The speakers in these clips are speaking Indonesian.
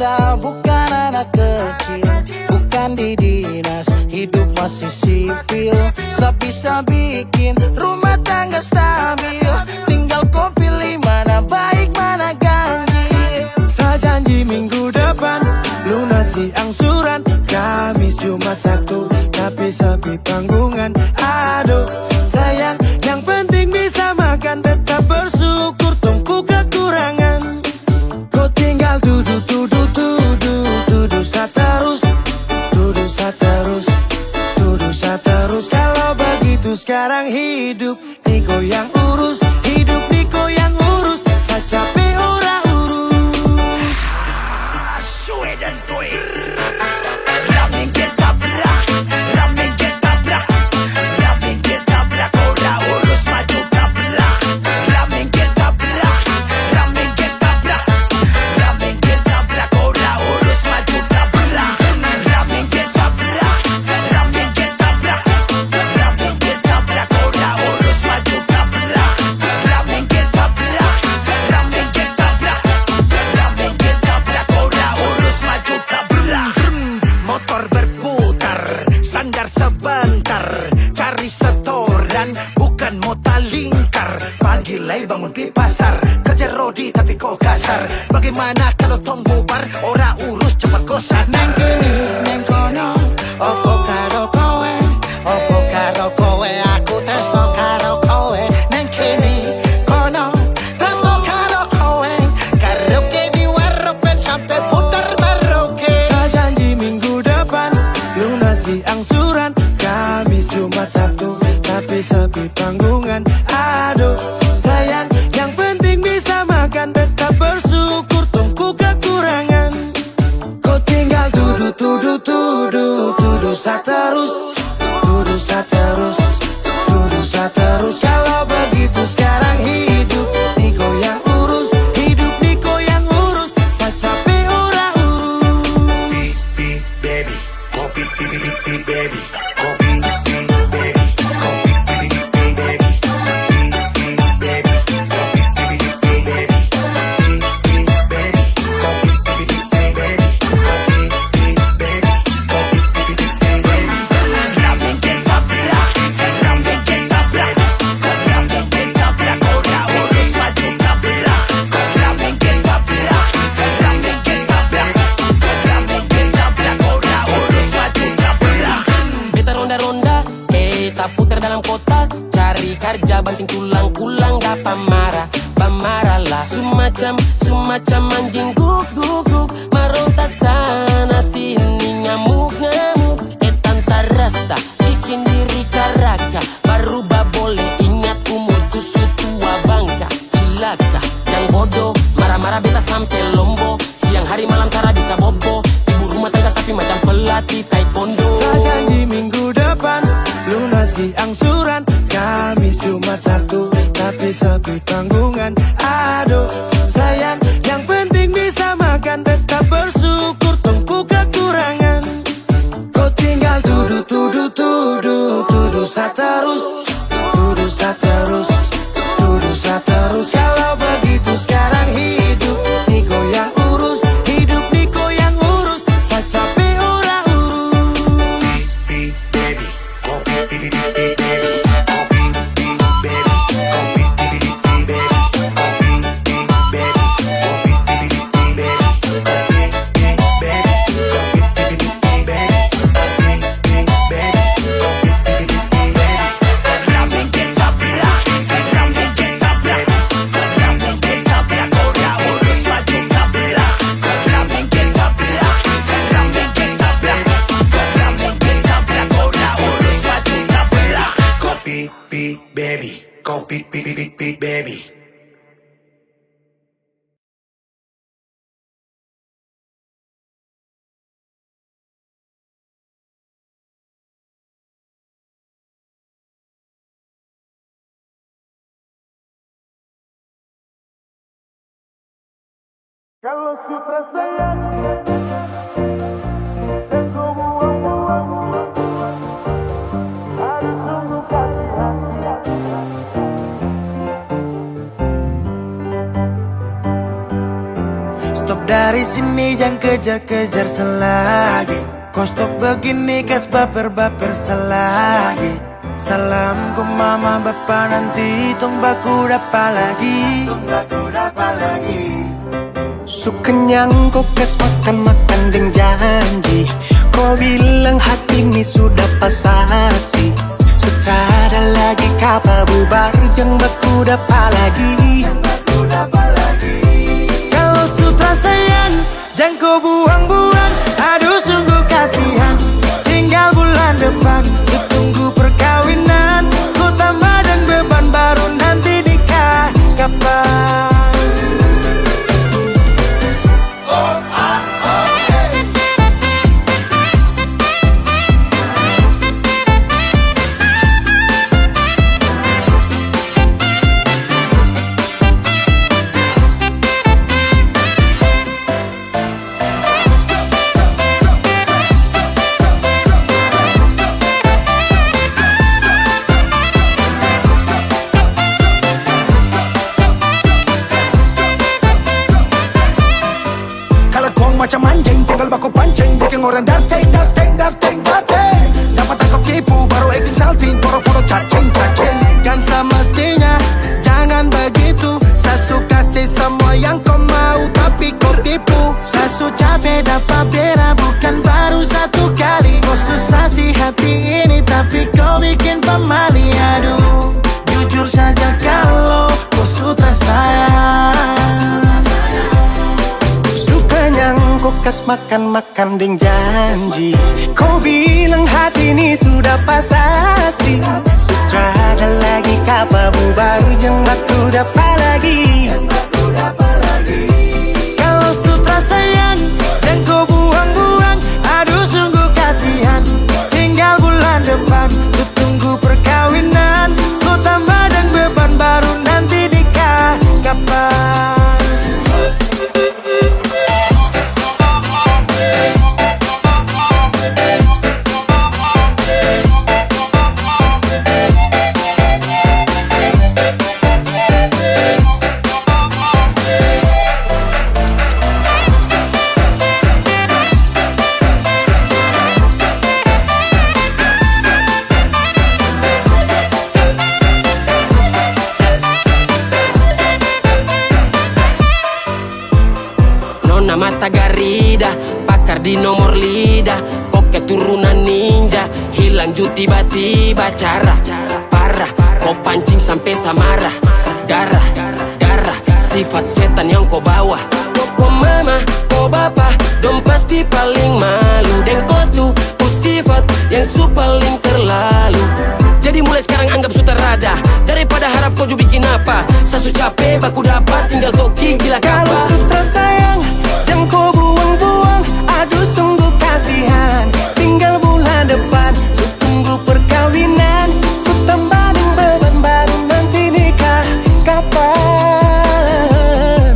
dewasa, bukan anak kecil, bukan di dinas, hidup masih sipil. Bisa bikin rumah tangga stabil, tinggal kau pilih mana baik mana ganjil. Saya janji minggu depan lunasi angsuran, Kamis, Jumat, Sabtu, tapi sepi panggungan. Aduh sayang, yang penting bisa makan, tetap bersyukur, tunggu kekurangan. Kau tinggal duduk saterus, duduk saterus, duduk saterus. Kalau begitu sekarang hidup Niko yang urus, hidup Niko yang urus, saya capek ora urus. Suwe dan tue ramen ketabrak, ramen ketabrak, ramen ketabrak, ora urus maju tabrak. Ramen ketabrak, ramen ketabrak, ramen ketabrak, ora urus maju tabrak. Ramen ketabrak, ramen ketabrak, ramen ketabrak, ora urus maju tabrak. Ramen ketabrak, ramen ketabrak, ramen ketabrak, ora urus maju tabrak. Motor berputar, standar sebentar, cari setoran, bukan mota lingkar. Pagi lay bangun pi pasar, kerja rodi tapi kok kasar. Bagaimana kalau tong bubar, ora urus cepat kosan. Neng kini, neng kono, opo karo kowe, opo karo kowe, aku tresno karo kowe. Neng kini, kono, tresno karo kowe, karaoke di warung sampai putar maroke. Saya janji minggu depan lunasi angsuran, Kamis, Jumat, Sabtu, tapi sepi panggungan. Aduh sayang, yang penting bisa makan, tetap bersyukur, tunggu kekurangan. Kau tinggal duduk saterus, duduk saterus, duduk saterus. Kalau begitu sekarang hidup Niko yang urus, hidup Niko yang urus, saya capek ora urus. Baby, kopi baby, kopi baby, kopi baby, kerja banting tulang pulang dapat marah, pamarah semacam anjing guk marontak sana sini ngamuk tanta rasta bikin diri karaka, baru boleh ingat umurku sutua bangka. Cilaka yang bodoh, marah-marah beta sampai lombo, siang hari malam tara bisa bobo, ibu rumah tangga tapi macam pelatih taekwondo. Saya janji minggu depan lunasi angsuran, Kamis, Jumat, Sabtu, tapi sepi panggungan. Aduh sayang, yang penting bisa makan, tetap bersyukur, tunggu kekurangan. Kau tinggal duduk saterus, duduk saterus, duduk saterus. Kalau begitu sekarang hidup Niko yang urus, hidup Niko yang urus, saya capek ora urus. baby, kopi baby. Baby, kopi baby. Kalau sutra sayang Stop dari sini, jangan kejar-kejar selagi. Kau stop begini, kas baper-baper selagi. Salam ke mama bapa nanti tong baku dapat lagi. Su kenyang kau kas makan-makan deng janji. Kau bilang hati ini sudah pasasi. Sutrada lagi kapa bubar, jang baku dapat lagi. Kalau sutra sayang, jangan kau buang-buang. Aduh sungguh kasihan, tinggal bulan depan. Ku tunggu perkawinan, ku tambah dan beban baru nanti nikah. Kapan? Macam anjing tinggal baku pancing, bikin orang darting. Dapat tangkap tipu baru acting salting, poro-poro cacing. Kan semestinya jangan begitu. Sasu kasih semua yang kau mau, tapi kau tipu. Sasu capek dapat beda, bukan baru satu kali. Kau susah sih hati ini, tapi kau bikin pemali. Aduh, jujur saja kalau kau sutra sayang. Sukanya kau kas makan-makan deng janji. Kau bilang hati ini sudah pasasi. Sutrada lagi kapa bubar, jang baku dapat lagi. Kalau sutra sayang, dan kau buang-buang. Aduh sungguh kasihan, tinggal bulan depan. Ku tunggu perkawinan, ku tambah dan beban baru nanti nikah. Kapan? Mata Garida, pakar di nomor lidah. Kok keturunan ninja, hilang ju tiba-tiba. Cara parah, kau pancing sampai samarah. Darah, sifat setan yang kau bawa. Kau mama, kau bapa, dong pasti paling malu. Dan kau tuh sifat yang su paling terlalu. Jadi mulai sekarang anggap sutarada, daripada harap kau ju bikin apa. Sasu capek, baku dapat, tinggal toki gila kapa. Kalau sutra sayang, jangan kau buang-buang. Aduh sungguh kasihan, tinggal bulan depan. Ku tunggu perkawinan, ku tambah dan beban baru nanti nikah. Kapan?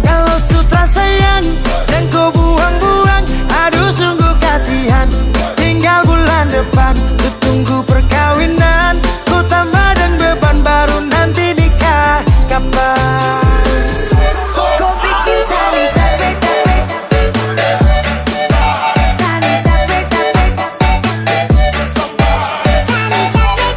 Kalau sutra sayang, jangan kau buang-buang. Aduh sungguh kasihan, tinggal bulan depan. Ku tunggu perkawinan, ku tambah dan beban baru nanti nikah. Kapan? Kau bikin saling capek-capek. Saling capek-capek. Kau bikin saling capek-capek. Saling capek-capek.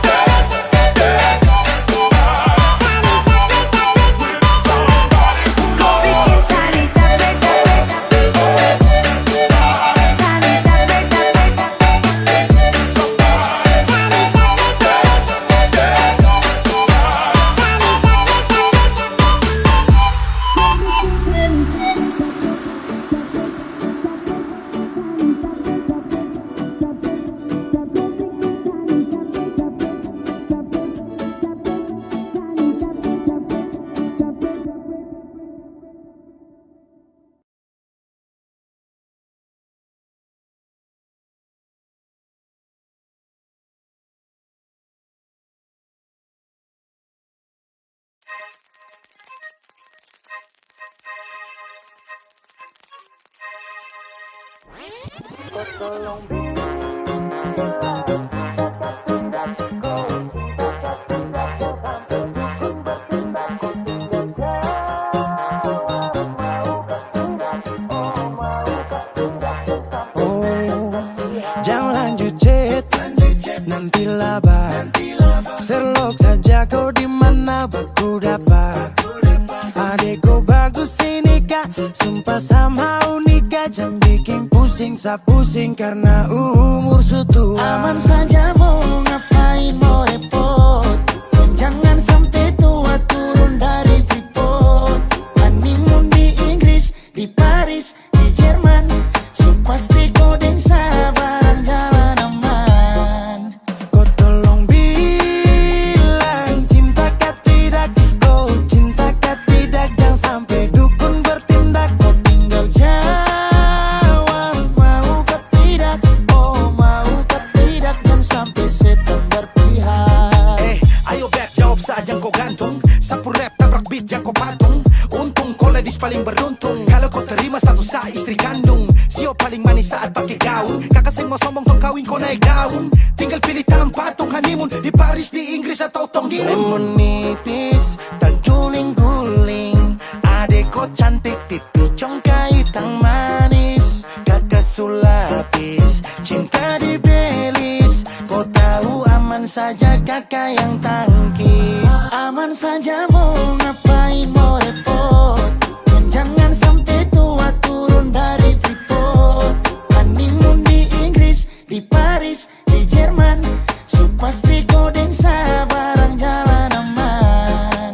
Adekku bagus ini kak, sumpah sama unika. Jangan bikin pusing, pusing karena umur sutua. Aman saja mau ngapain mau repot, dan jangan sampai tua turun dari Freeport. Honeymoon di Inggris, di Paris, di Jerman, so pasti kau deng sabaran jalan aman. Kau tolong bilang cinta kah tidak, kau cinta kah tidak. Jangan sampai dukun bertindak. Kau tinggal jawab mau kah tidak, oh mau kah tidak. Dan sampai setan berpihak. Ayo beb, jawab saat yang kau gantung. Sapu rap, tabrak beat yang kau patung. Untung kau ladies paling beruntung. Kalau kau terima status sa istri kandung. Sio paling manis saat pakai gaun. Kakak saya mau sombong tong kawin kau naik daun. Tinggal pilih tempat tong honeymoon di Paris, di Inggris atau tong di Lemon nipis, tak guling-guling. Adek kau cantik, pipi congkai tang manis. Kakak sulapis, cinta di Belis. Kau tahu aman saja kakak yang tangkis. Aman saja mau ngapain mau repot, dan jangan sampai tua turun dari Freeport. Honeymoon di Inggris, di Paris, di Jerman, so pasti kau deng sabaran jalan aman.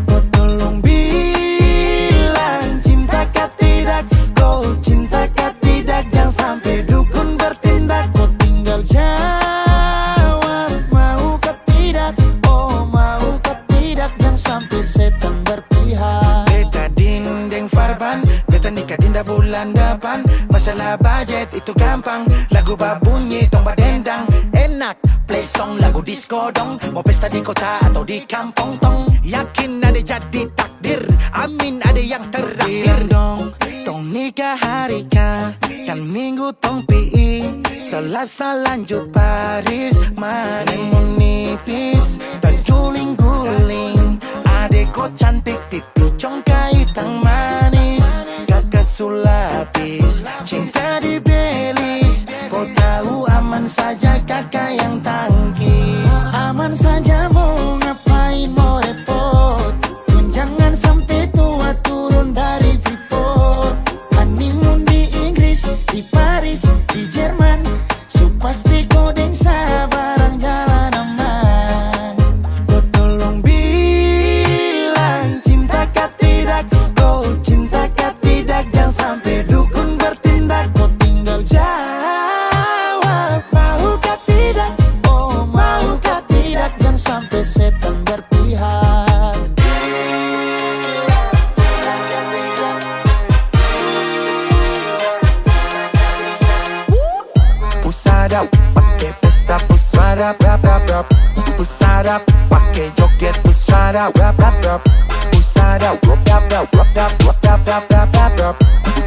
Kau tolong bilang cinta kah tidak, kau cinta kah tidak. Jangan sampai dukun bertindak. Kau tinggal jawab mau kah tidak, oh mau kah tidak. Dan sampai setan berpihak. Beta dinding farban, beta nikah dinda bulan depan. Masalah budget itu gampang, lagu babunyi tong badendang. Enak, play song lagu disco dong. Mau pesta di kota atau di kampung tong. Yakin ada jadi takdir, amin ada yang terakhir. Bilang dong, tong nikah hari kah, kan minggu tong PI. Selasa lanjut Paris, Lemon nipis, tak guling-guling. Adek kau cantik, pipi congkai tang manis. Kakak sulapis, cinta di Belis. Kau tahu aman saja kakak yang tangkis. Aman saja mau ngapain mau repot, dan jangan sampai tua turun dari Freeport. Honeymoon di Inggris, di Paris, di Jerman, so pasti kau deng sabaran jalan aman. Kau tolong bilang cinta kah tidak, kau cinta kah tidak. Jangan sampai dukun bertindak. Kau tinggal jawab mau kah tidak, oh mau kah tidak. Dan sampai setan berpihak. Pusada, pakai pesta pusada, rap rap rap. Pusada, pakai joget pusada, rap rap rap. Pusada, rap rap rap rap rap rap rap rap rap rap.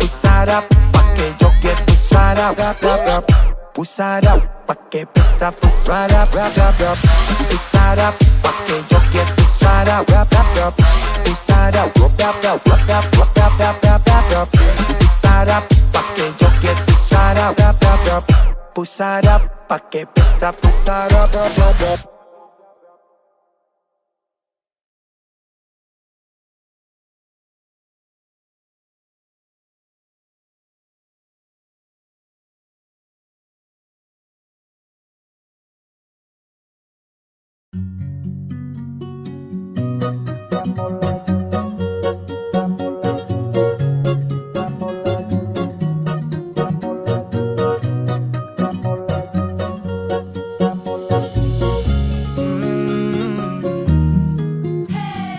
Pusada, pakai joget pusada, rap rap rap. Pusada, pakai pesta pusada, rap rap rap. Pusada, pakai joget pusada, rap rap rap. Pusada, rap rap rap rap rap rap rap rap rap rap. Pusada, pakai joget pusada, rap rap rap. Pusada, pakai pesta pusada, rap rap rap.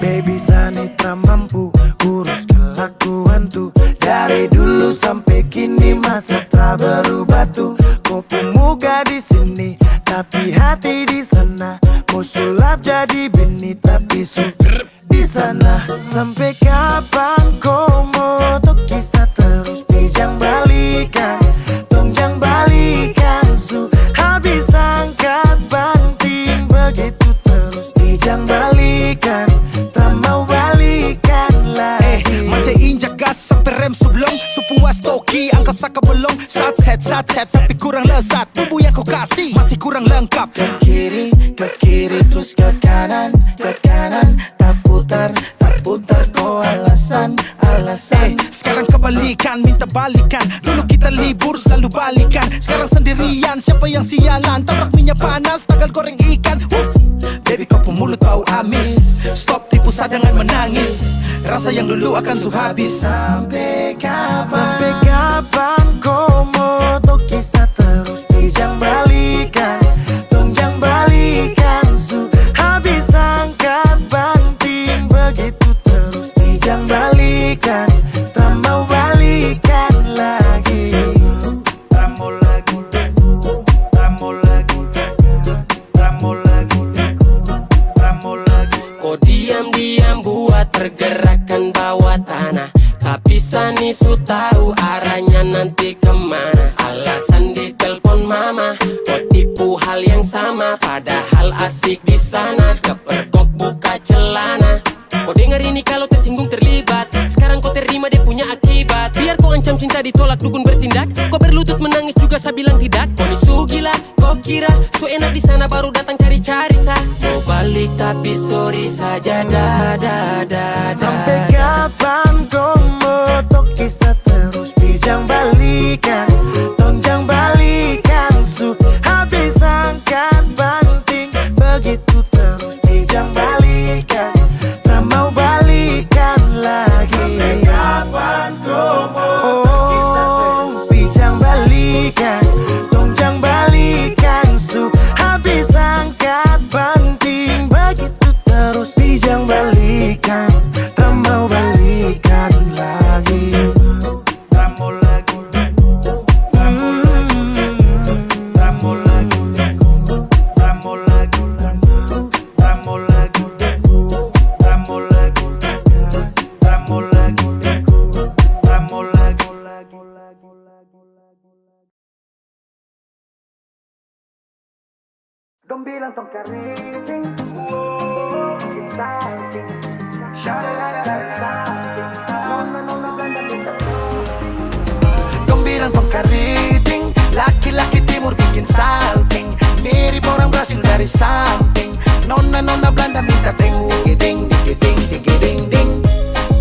Baby Sanitra mampu urus kelakuan tuh. Dari dulu sampai kini masa tak berubah tuh. Kau pemuda di sini tapi hati di sana. Mau sulap jadi bini tapi di sana. Sampai kapan kau mau tuh kisah terus pijang balikan, tongjang balikan su. Habis angkat banting begitu terus pijang balikan. rem sublong Supuas toki, angka saka belong Sat set tapi kurang lezat Bumbu yang kau kasih masih kurang lengkap. Ke kiri terus ke kanan tak putar kau ala alasan. Sekarang kebalikan, minta balikan. Dulu kita libur, selalu balikan. Sekarang sendirian, siapa yang sialan? Tabrak minyak panas, tagal goreng ikan. Baby kau pemulut bau amis. Stop tipu dengan menangis. Rasa yang dulu akan habis. Sampai Sampai kapan kau mau kisah terus Bijang balikan, tunjang balikan Su habis angkat banting begitu terus Bijang balikan, tak mau balikan lagi. Ramo lagu, ramo lagu, ramo lagu, ramo lagu. Kau diam-diam buat pergerakan bawah tanah. Tapi Sani su tahu arahnya nanti kemana. Alasan ditelepon mama, kau tipu hal yang sama. Padahal asik di sana, kepergok buka celana. Kau dengar ini kalau tersinggung terlibat. Sekarang kau terima dia punya akibat. Biar kau ancam cinta ditolak dukun bertindak. Kau berlutut menangis juga saya bilang tidak. Kau ni su gila, kau kira su enak di sana baru datang cari-cari sa. Kau balik tapi sorry saja da. Sampai kapan kau mau kisah terus Bijang balikan, tonjang balikan Su habis angkat banting begitu terus Bijang balikan, tak mau balikan lagi. Sampai kapan kau mau kisah terus Bijang balikan, tonjang balikan Su habis angkat banting begitu terus Bijang balikan, tak mau balikan lagi. Ramo lagu, ramo lagu, ramo lagu, ramo lagu, ramo lagu, ramo lagu, ramo lagu, ramo lagu. Dong bilang tong keriting, bikin salting. Dong bilang tong keriting, laki-laki timur bikin salting. Mirip orang Brasil dari samping. Nona Belanda minta teng, digiding, digiding, digiding, ding.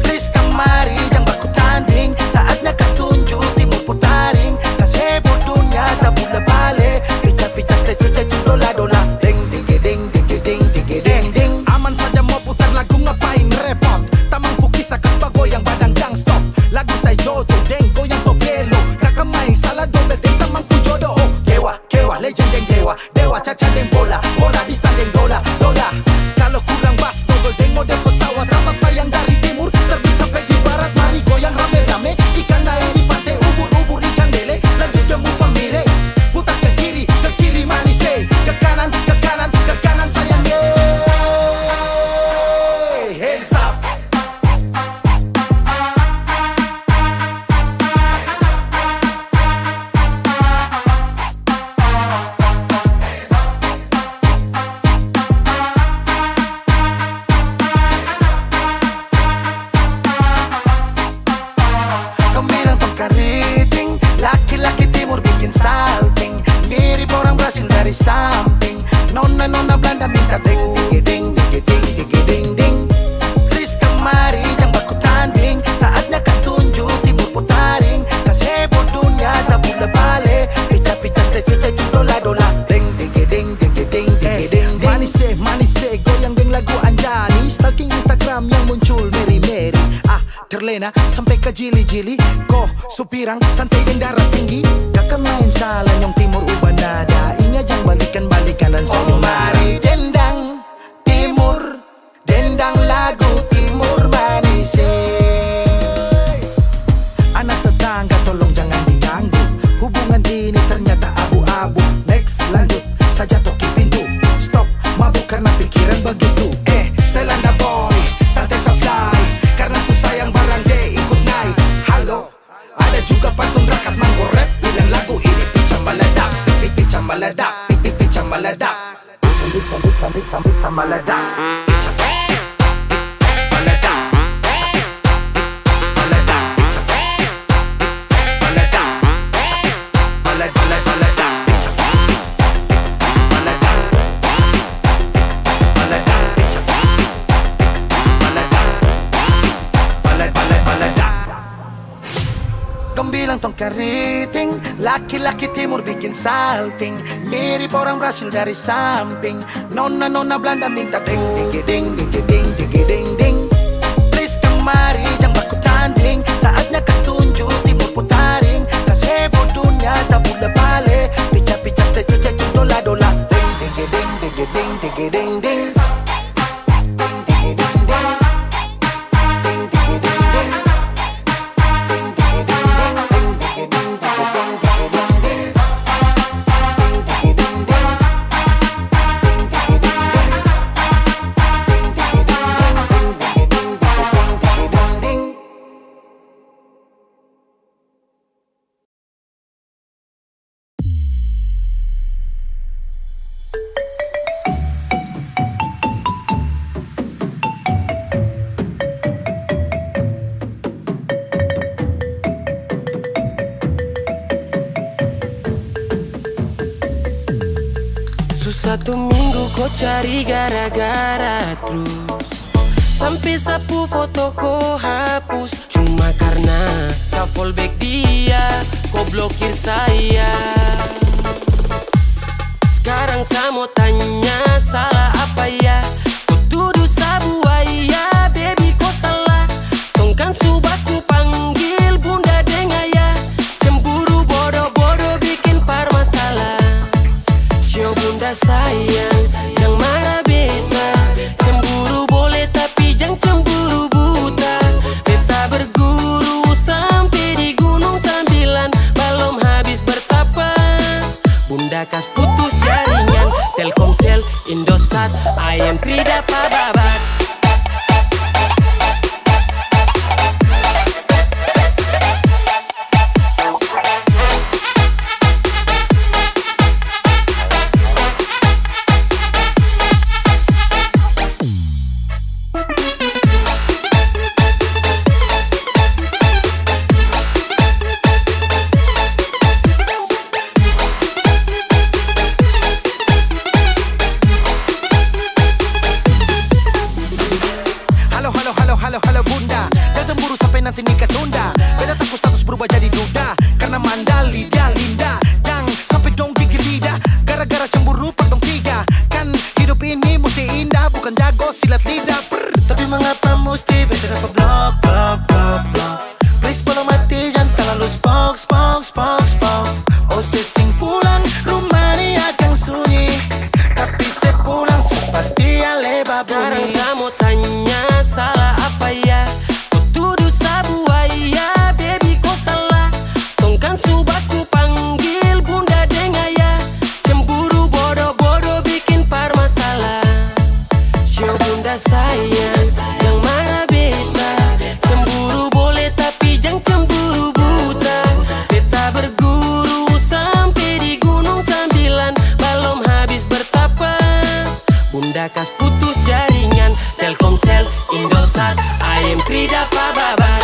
Please kemari, jangan baku tanding. Saatnya kas tunjuk timur putaring. Kas heboh dunia tak pula balik. Pica-pica statue dola-dola. Ding, digiding, digiding, digiding, ding. Aman saja mau putar lagu ngapain repot. Tamang pukisa kas bagoyang badang jang stop. Lagu saya jojo, deng goyang tobelo. Kakak main salah dobel, deng tamang ku jodoh. Oh, kewa, legend deng dewa. Dewa caca deng bola, bola di stand deng dola. Kalau kurang bas double deng model pesawat. Rasa sayang dari timur terbit sampai di barat. Mari goyang rame-rame. Ikan naik di pantai, ubur-ubur ikan lele. Lanjut jamu famile. Putar ke kiri manis eh. Ke kanan sayang yeah. Hands up. Dong bilang tong keriting, laki-laki timur bikin salting. Mirip orang Brasil dari samping. Nona Belanda minta teng, digiding, digiding, digiding, ding. Please kemari, jangan baku tanding. Saatnya kas tunjuk timur putaring. Kas heboh dunia tak pula balik. Pica-pica statue dola-dola. Ding, digiding, digiding, digiding, ding. Manis goyang deng lagu Anjani. Stalking Instagram yang muncul Mary. Terlena sampai ke jili-jili. Ko supirang santai deng darah tinggi. Kakak main salah nyong timur ubah nada. Ingat jang balikan dan saya mari dendang timur. Dendang lagu timur manis Anak tetangga tolong jangan diganggu. Hubungan ini ternyata abu-abu. Next lanjut saja toki pintu. Stop mabuk karena pikiran begitu. Style anda boy, santai sa fly. Karena susah yang barang deh ikut naik. Halo, ada juga pantun rakat manggo rap. Bilang lagu ini picam baladak. Picam baladak, picam baladak. Picam baladak. Tong bilang tong keriting, laki-laki timur bikin salting, mirip orang Brasil dari samping. Nona Belanda minta ding ding ding ding ding ding ding ding. Please kemari jangan baku tanding, saatnya kas tunjuk timur putaring. Kas heboh dunia tak boleh balik, pica-pica statue cecu dola-dola. Ding ding ding ding ding ding ding ding. Satu minggu kau cari gara-gara terus, sampai sapu foto kau hapus. Cuma karena saya fallback dia, kau blokir saya. Sekarang saya mau tanya, salah apa ya? Kau tuduh sabu ayah, baby kau salah. Tongkan subah ku panggil bunda deng ayah. Cemburu bodoh-bodoh bikin par masalah. Yo bunda sayang, jangan marah beta. Cemburu boleh tapi jangan cemburu buta. Beta berguru sampai di gunung sambilan, belum habis bertapa. Bunda kas putus jaringan, Telkomsel, Indosat, IM3 dapat babat. Halo bunda, jangan cemburu sampai nanti nikah tunda. Beda takut status berubah jadi duda, karena mandali dia linda. Jangan sampai dong gigit lidah, gara-gara cemburu per dong tiga. Kan hidup ini mesti indah, bukan jago silat lidah. Tapi mengapa mesti beda dapat blok. Please follow mati, jangan terlalu spok. Sing pulang, rumah ini agak sunyi, tapi sepulang pasti aleba bunyi. Sekarang saya mau tanya, salah apa ya? Kau tuduh sabu ayah, baby kau salah. Tongkan subah ku panggil bunda deng ayah. Cemburu bodoh-bodoh bikin par masalah. Yo bunda sayang, jangan marah beta. Cemburu boleh tapi jangan cemburu buta. Beta berguru sampai di gunung sambilan, belum habis bertapa. Bunda kas putus jaringan, Telkomsel, Indosat, IM3 dapat babat.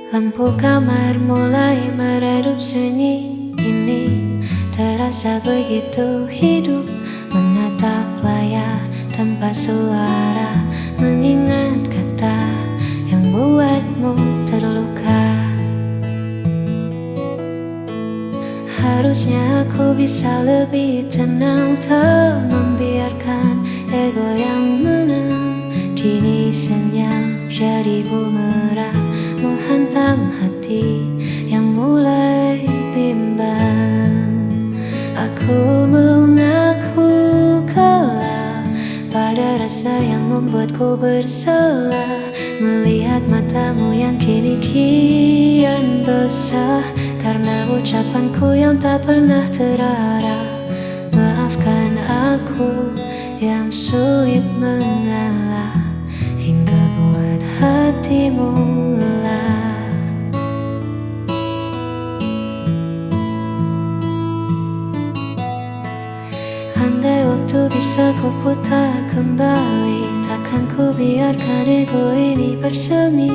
Lampu kamar mulai meredup sunyi ini. Terasa begitu hidup menatap layar tanpa suara, mengingat kata yang buatmu terluka. Harusnya aku bisa lebih tenang, tak membiarkan ego yang menang. Kini senyap jadi bumerang, menghantam hati yang mulai bimbang. membuatku bersalah melihat matamu yang kini kian basah karena ucapanku yang tak pernah terarah. Maafkan aku yang sulit mengalah hingga buat hatimu lelah. Andai waktu bisa ku putar kembali, takkan ku biarkan ego ini bersemi.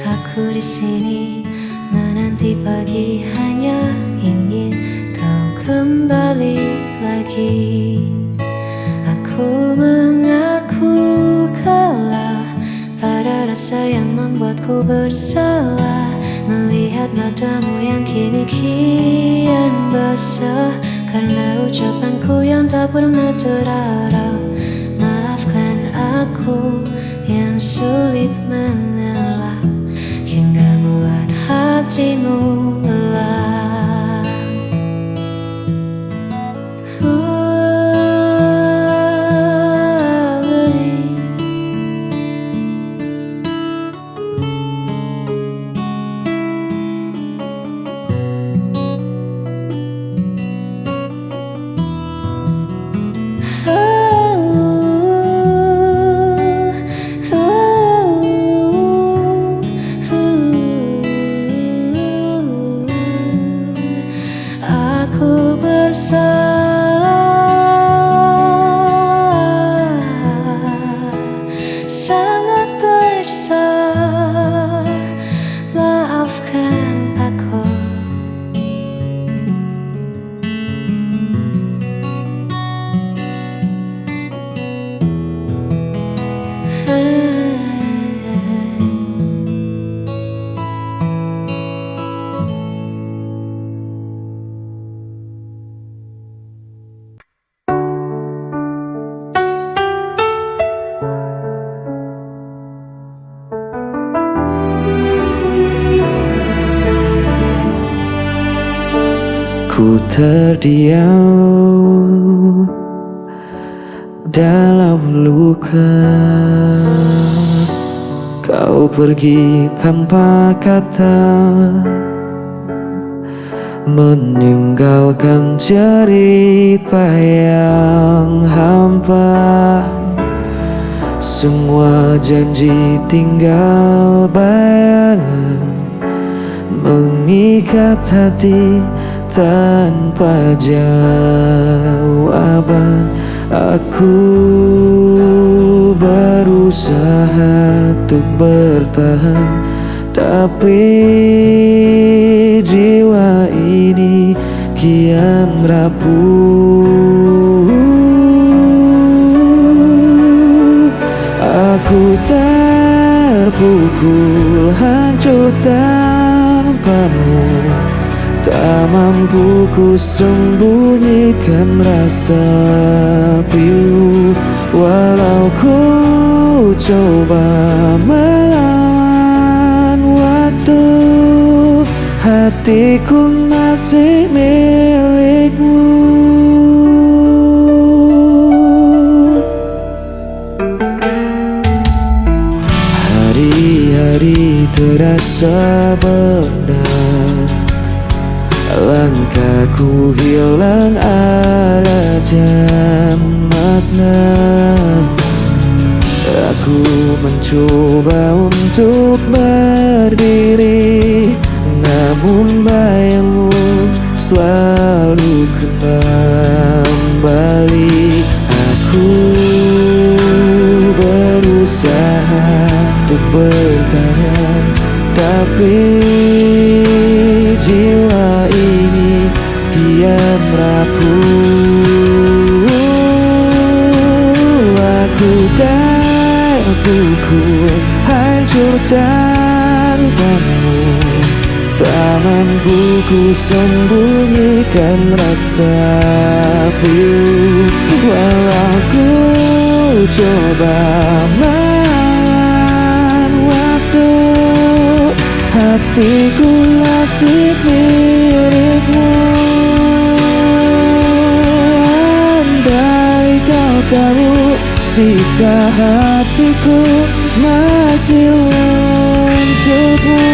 Aku di sini menanti pagi, hanya ingin kau kembali lagi. Aku mengaku kalah pada rasa yang membuatku bersalah melihat matamu yang kini kian basah karena ucapanku yang tak pernah terarah. Maafkan aku yang sulit mengalah hingga buat hatimu lelah. Aku bersalah, sangat bersalah. Maafkan aku. Ku terdiam dalam luka. Kau pergi tanpa kata, meninggalkan cerita yang hampa. Semua janji tinggal bayangan, mengikat hati tanpa jawaban. Aku berusaha untuk bertahan, tapi jiwa ini kian rapuh. Aku terpukul hancur tanpamu. Tak mampu ku sembunyikan rasa pilu, walau ku coba melawan waktu. Hatiku masih milikmu. Hari-hari terasa berat, langkahku hilang arah dan makna. Aku mencoba untuk berdiri, namun bayangmu selalu kembali. Aku berusaha untuk bertahan, tapi jiwa ini kian rapuh. Aku terpukul hancur tanpamu. Tak mampu ku sembunyikan rasa pilu, walau ku coba melawan waktu. Hatiku masih milikmu. Andai kau tahu Sisa hatiku masih untukmu.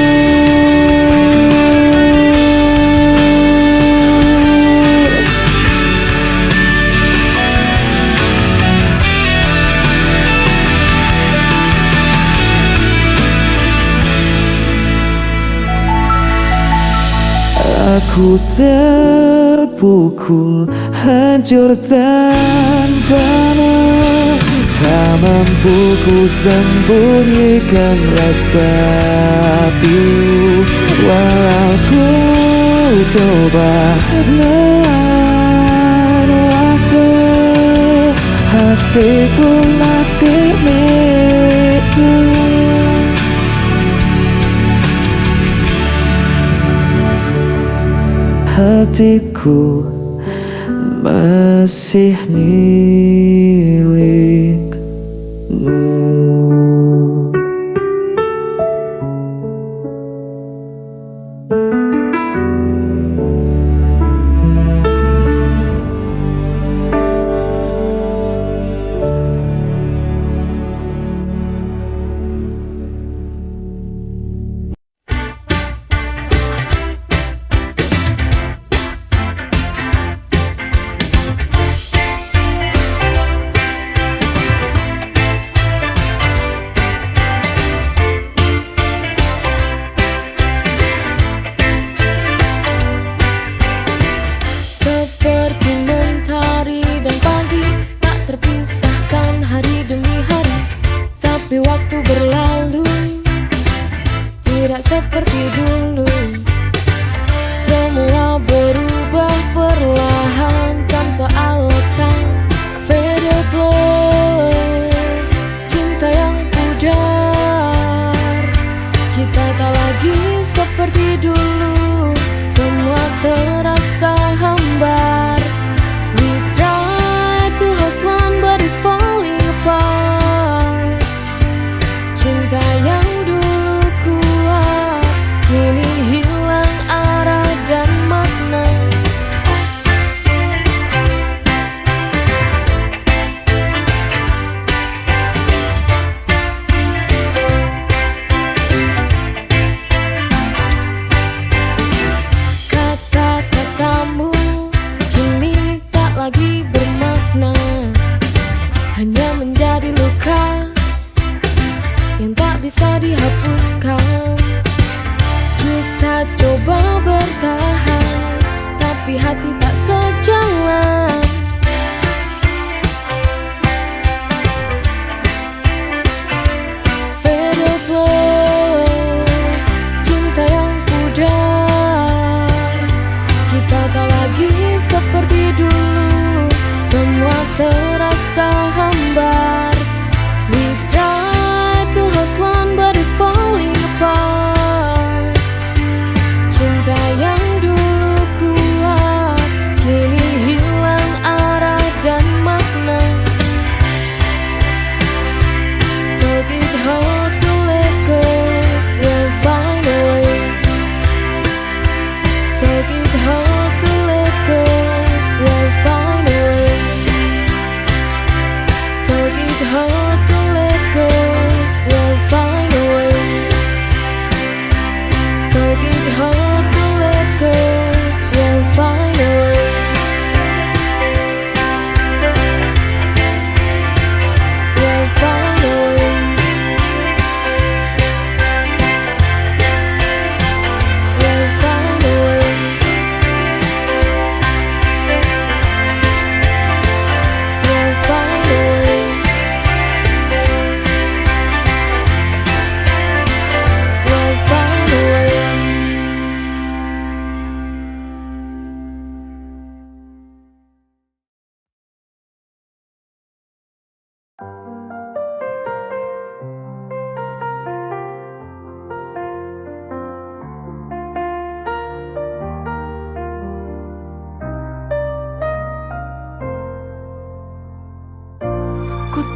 Aku terpukul, hancur tanpamu. Tak mampu ku sembunyikan rasa pilu, walau ku coba menahan waktu. Hatiku masih milikmu. Hatiku masih milikmu.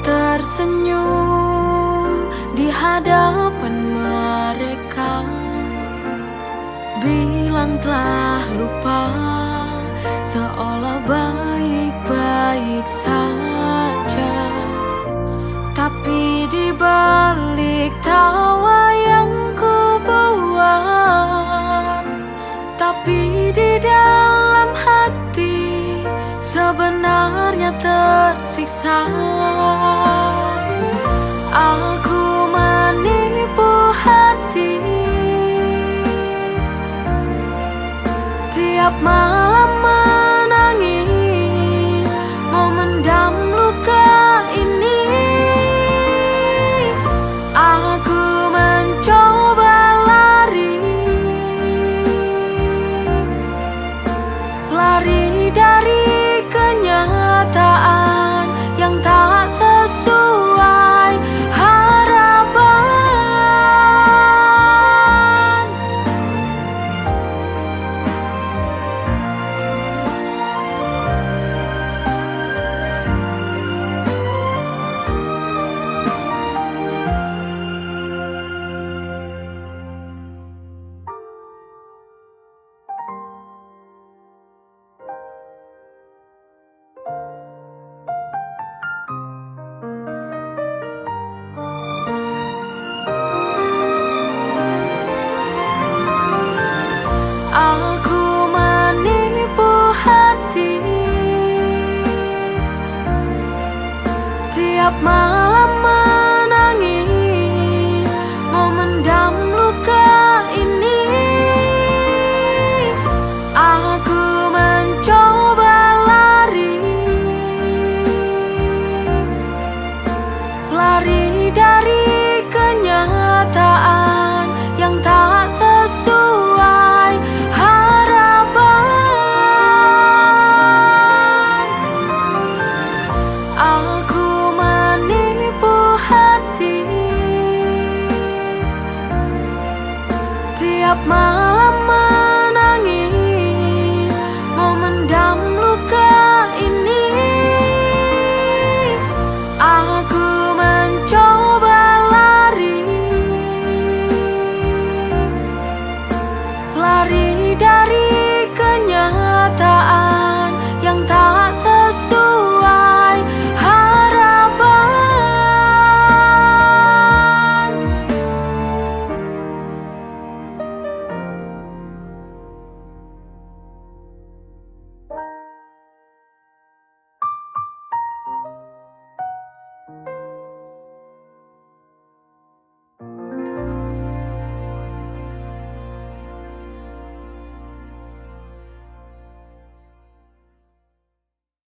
Tersenyum di hadapan mereka, bilang telah lupa, seolah baik-baik saja. Tapi di balik tawa yang ku buat, tapi di dalam hati sebenarnya tersiksa. Aku menipu hati, tiap malam menangis, memendam luka ini. Aku mencoba lari dari